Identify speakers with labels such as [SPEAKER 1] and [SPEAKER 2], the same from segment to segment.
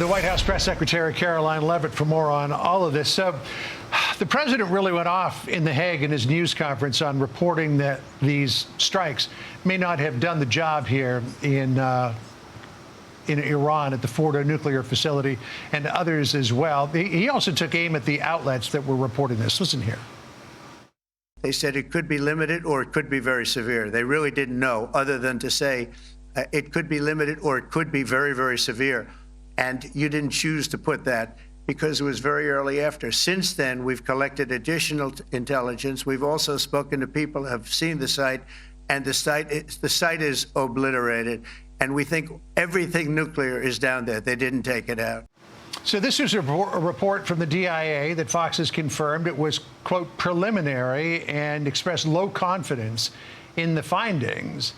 [SPEAKER 1] The White House Press Secretary Karoline Levitt for more on all of this. So the president really went off in The Hague in his news conference on reporting that these strikes may not have done the job here in Iran at the Fordo nuclear facility and others as well. He also took aim at the outlets that were reporting this. Listen here.
[SPEAKER 2] They said it could be limited or it could be very severe. They really didn't know, other than to say it could be limited or it could be very, very severe. And you didn't choose to put that because it was very early after. Since then, we've collected additional intelligence. We've also spoken to people who have seen the site, and the site is obliterated. And we think everything nuclear is down there. They didn't take it out.
[SPEAKER 1] So this is a report from the DIA that Fox has confirmed. It was, quote, preliminary and expressed low confidence in the findings.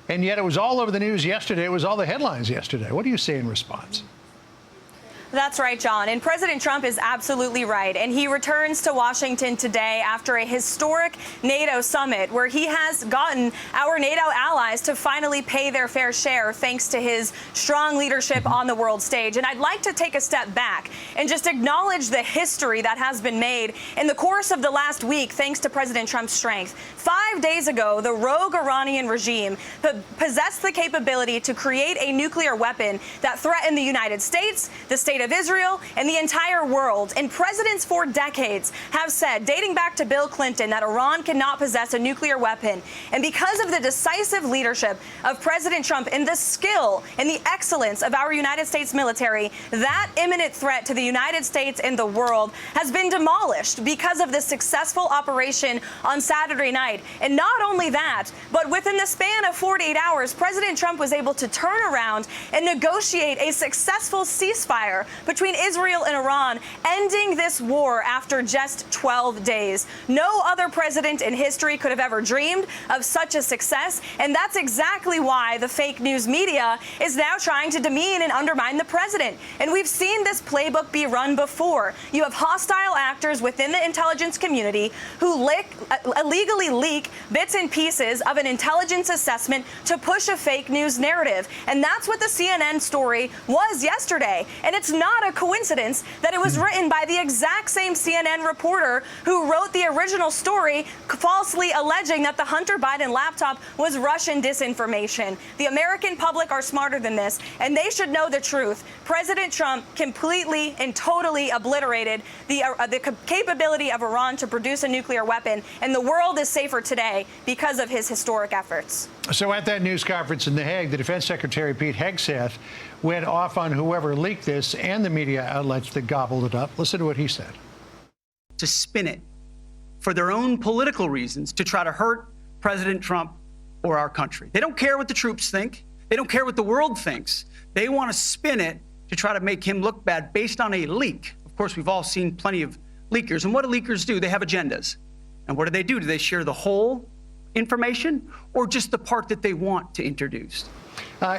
[SPEAKER 1] And yet it was all over the news yesterday. It was all the headlines yesterday. What do you say in response?
[SPEAKER 3] That's right, John. And President Trump is absolutely right. And he returns to Washington today after a historic NATO summit where he has gotten our NATO allies to finally pay their fair share thanks to his strong leadership on the world stage. And I'd like to take a step back and just acknowledge the history that has been made in the course of the last week thanks to President Trump's strength. 5 days ago, the rogue Iranian regime possessed the capability to create a nuclear weapon that threatened the United States, the state of Israel, and the entire world. And presidents for decades have said, dating back to Bill Clinton, that Iran cannot possess a nuclear weapon. And because of the decisive leadership of President Trump and the skill and the excellence of our United States military, that imminent threat to the United States and the world has been demolished because of the successful operation on Saturday night. And not only that, but within the span of 48 hours, President Trump was able to turn around and negotiate a successful ceasefire between Israel and Iran, ending this war after just 12 days. No other president in history could have ever dreamed of such a success, and that's exactly why the fake news media is now trying to demean and undermine the president. And we've seen this playbook be run before. You have hostile actors within the intelligence community who illegally leak bits and pieces of an intelligence assessment to push a fake news narrative. And that's what the CNN story was yesterday. And it's not a coincidence that it was written by the exact same CNN reporter who wrote the original story, falsely alleging that the Hunter Biden laptop was Russian disinformation. The American public are smarter than this, and they should know the truth. President Trump completely and totally obliterated the capability of Iran to produce a nuclear weapon, and the world is safer today because of his historic efforts.
[SPEAKER 1] So at that news conference in The Hague, the Defense Secretary Pete Hegseth went off on whoever leaked this and the media outlets that gobbled it up. Listen to what he said.
[SPEAKER 4] To spin it for their own political reasons, to try to hurt President Trump or our country. They don't care what the troops think. They don't care what the world thinks. They want to spin it to try to make him look bad based on a leak. Of course, we've all seen plenty of leakers. And what do leakers do? They have agendas. And what do? Do they share the whole information or just the part that they want to introduce?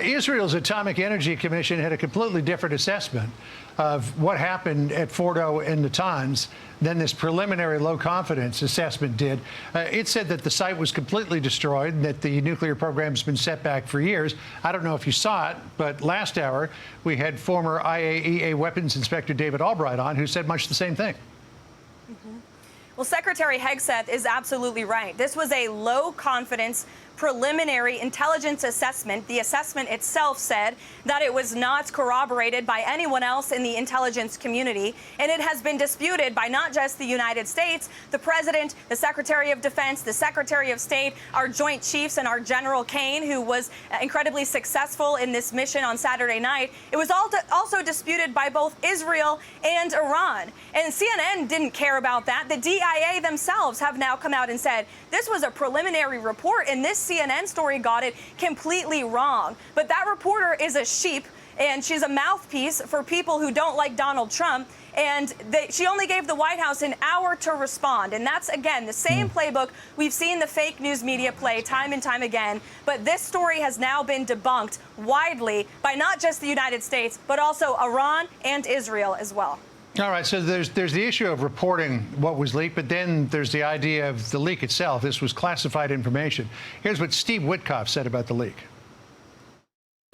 [SPEAKER 1] Israel's Atomic Energy Commission had a completely different assessment of what happened at Fordo and Natanz than this preliminary low confidence assessment did. It said that the site was completely destroyed and that the nuclear program's been set back for years. I don't know if you saw it, but last hour we had former IAEA weapons inspector David Albright on, who said much the same thing.
[SPEAKER 3] Well, Secretary Hegseth is absolutely right. This was a low-confidence preliminary intelligence assessment. The assessment itself said that it was not corroborated by anyone else in the intelligence community, and it has been disputed by not just the United States, the President, the Secretary of Defense, the Secretary of State, our Joint Chiefs, and our General Kane, who was incredibly successful in this mission on Saturday night. It was also disputed by both Israel and Iran. And CNN didn't care about that. The DIA themselves have now come out and said this was a preliminary report, and this CNN story got it completely wrong. But that reporter is a sheep, and she's a mouthpiece for people who don't like Donald Trump. And she only gave the White House an hour to respond. And that's, again, the same playbook we've seen the fake news media play time and time again. But this story has now been debunked widely by not just the United States, but also Iran and Israel as well.
[SPEAKER 1] All right, so there's the issue of reporting what was leaked, but then there's the idea of the leak itself. This was classified information. Here's what Steve Witkoff said about the leak.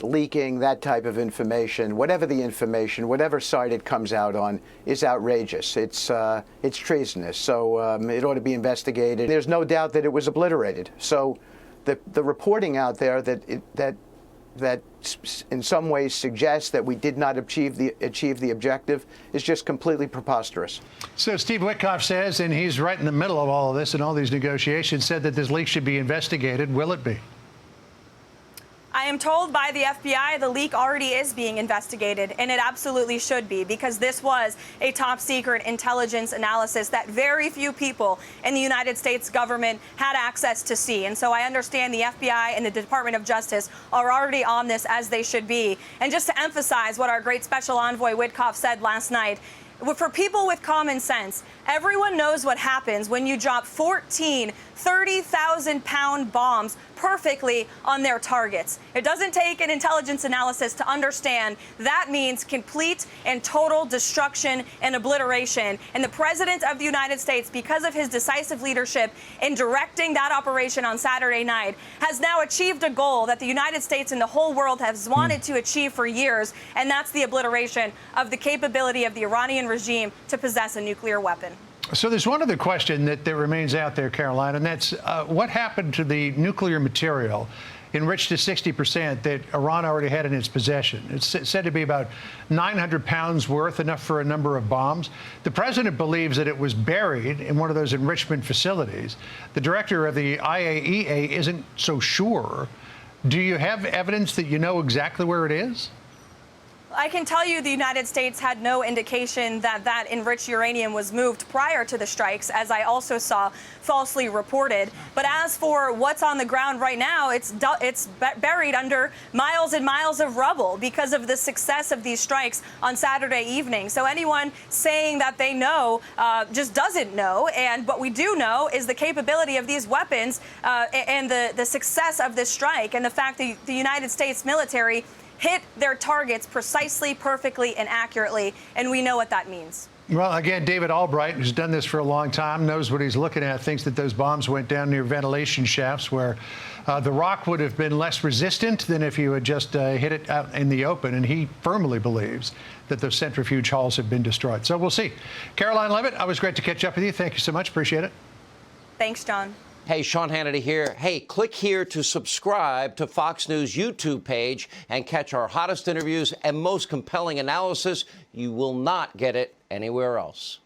[SPEAKER 5] Leaking that type of information, whatever the information, whatever site it comes out on, is outrageous. It's treasonous. So it ought to be investigated. There's no doubt that it was obliterated. So the reporting out there that in some ways suggests that we did not achieve the objective is just completely preposterous.
[SPEAKER 1] So Steve Witkoff says, and he's right in the middle of all of this and all these negotiations, said that this leak should be investigated. Will it be?
[SPEAKER 3] I am told by the FBI the leak already is being investigated, and it absolutely should be, because this was a top secret intelligence analysis that very few people in the United States government had access to see. And so I understand the FBI and the Department of Justice are already on this, as they should be. And just to emphasize what our great special envoy Witkoff said last night, for people with common sense, everyone knows what happens when you drop 14 30,000-pound bombs perfectly on their targets. It doesn't take an intelligence analysis to understand that means complete and total destruction and obliteration. And the President of the United States, because of his decisive leadership in directing that operation on Saturday night, has now achieved a goal that the United States and the whole world has wanted to achieve for years, and that's the obliteration of the capability of the Iranian regime to possess a nuclear weapon.
[SPEAKER 1] So there's one other question that remains out there, Karoline, and that's what happened to the nuclear material enriched to 60% that Iran already had in its possession? It's said to be about 900 pounds worth, enough for a number of bombs. The president believes that it was buried in one of those enrichment facilities. The director of the IAEA isn't so sure. Do you have evidence that you know exactly where it is?
[SPEAKER 3] I can tell you the United States had no indication that that enriched uranium was moved prior to the strikes, as I also saw falsely reported. But as for what's on the ground right now, it's buried under miles and miles of rubble because of the success of these strikes on Saturday evening. So anyone saying that they know just doesn't know. And what we do know is the capability of these weapons and the success of this strike, and the fact that the United States military hit their targets precisely, perfectly, and accurately, and we know what that means.
[SPEAKER 1] Well, again, David Albright, who's done this for a long time, knows what he's looking at, thinks that those bombs went down near ventilation shafts where the rock would have been less resistant than if you had just hit it out in the open, and he firmly believes that those centrifuge halls have been destroyed. So we'll see. Karoline Levitt, always great to catch up with you. Thank you so much. Appreciate it.
[SPEAKER 3] Thanks, John.
[SPEAKER 6] Hey, Sean Hannity here. Hey, click here to subscribe to Fox News YouTube page and catch our hottest interviews and most compelling analysis. You will not get it anywhere else.